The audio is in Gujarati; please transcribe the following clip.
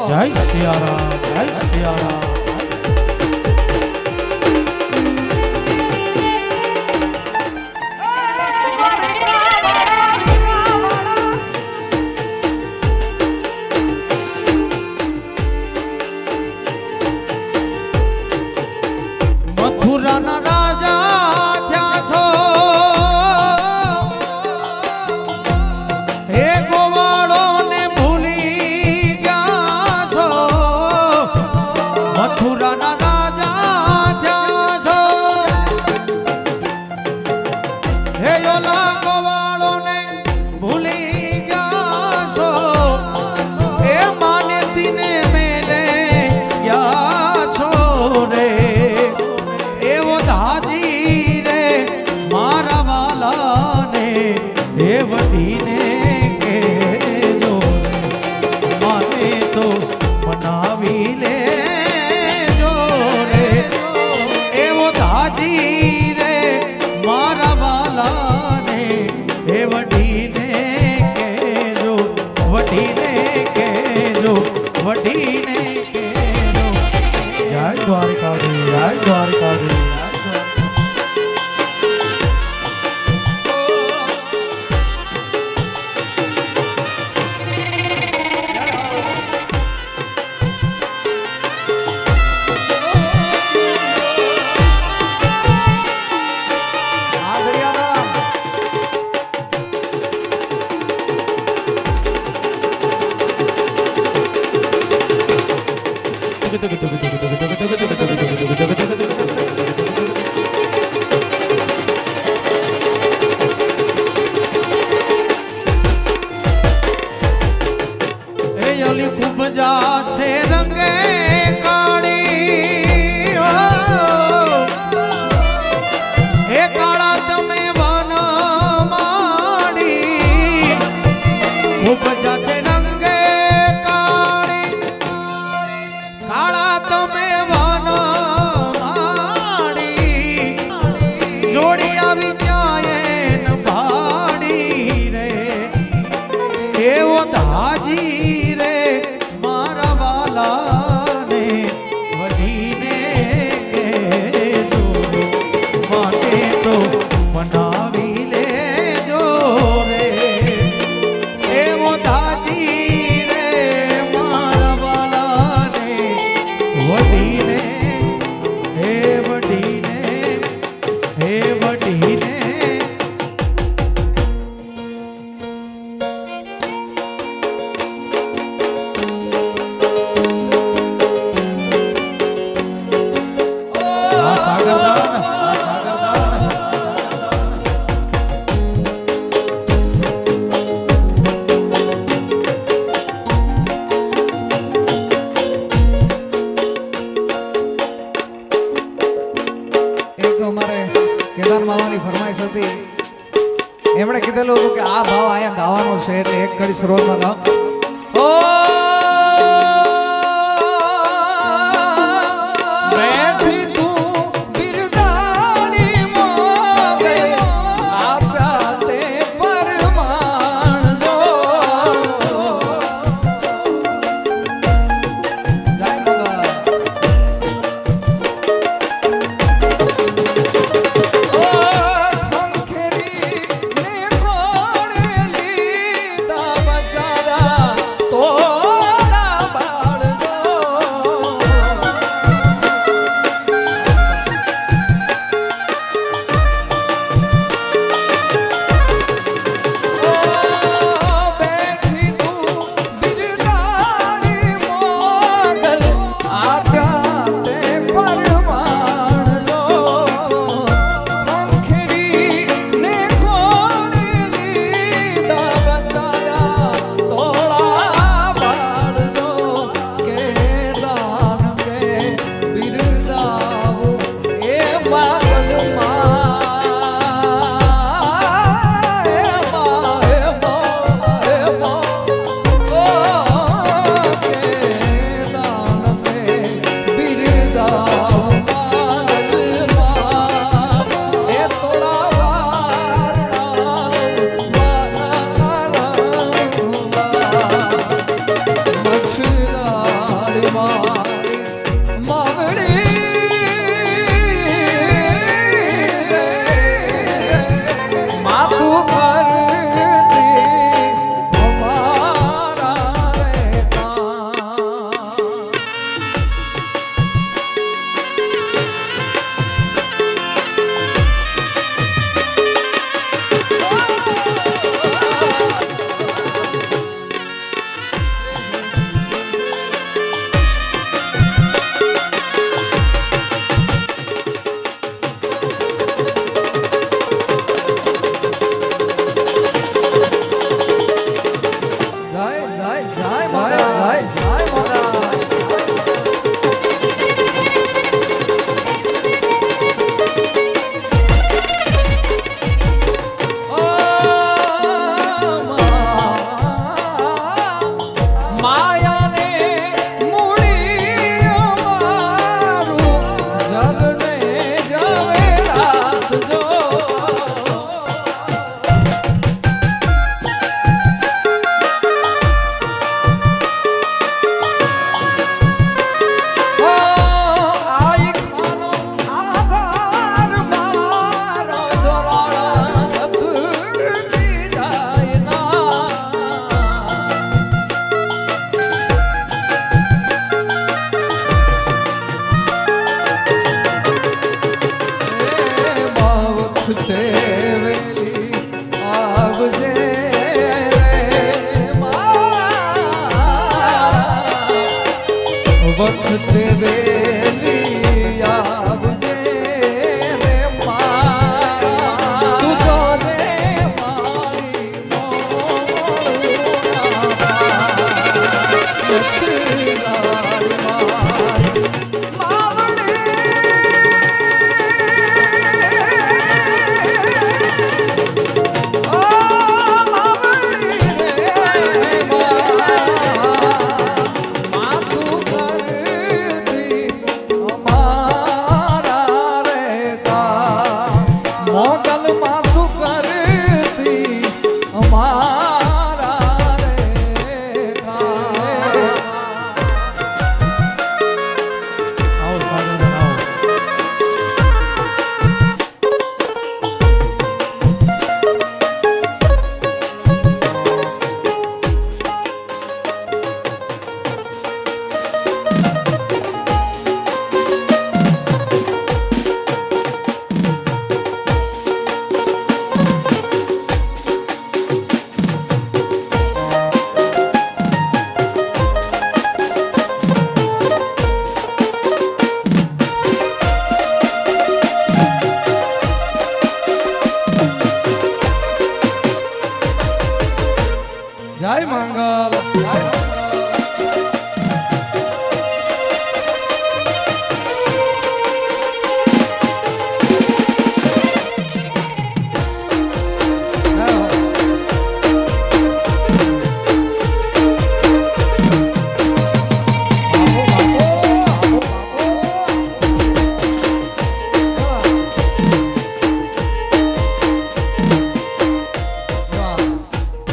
જય સિયારામ, જય સિયારામ. મથુરાના રાજા થયા છો હે ગોવાળો ને ભૂલી ગયા છો. મથુરાના રાજા થયા છો હે ઓલા ગોવાળો ને ભૂલી ગયા છો. હે માનેતીને મેલે ગયા છો રે. હાજી રે મારા વાલાને દેવટીને કેજો માને તો મનાવી લેજો રે. એવો હાજી રે મારા વાલાને દેવટીને કેજો વટીને કેજો વટીને કેજો. જય દ્વારકાધીશ, જય દ્વારકાધીશ. ખૂબ જા છે રંગે કાળી હે કાળા તમે વન માડી. ખૂબ જા છે રંગે કાળી કાળા તમે વન માડી. જોડી આવી ત્યાં ભાડી રે. એવો હાજી રે મારા વાલાને વઢીને કેજો માટે તો મનાવી લેજો રે. એવો હાજી રે મારા વાલાને વઢીને હે વઢીને હે વઢીને. કેદાર મામાની ફરમાઈશ હતી. એમણે કીધેલું હતું કે આ ભાવ અહીંયા ગાવાનો છે એટલે એક ઘડી શરૂઆતમાં ગાવ. તે વેલી આવજે રે મા તું જોજે મારી લક્ષ્મી લાલ મોગલ માથું કરતી અમારા રે આવો સાગર આવો. જય મંગલ જય મંગલ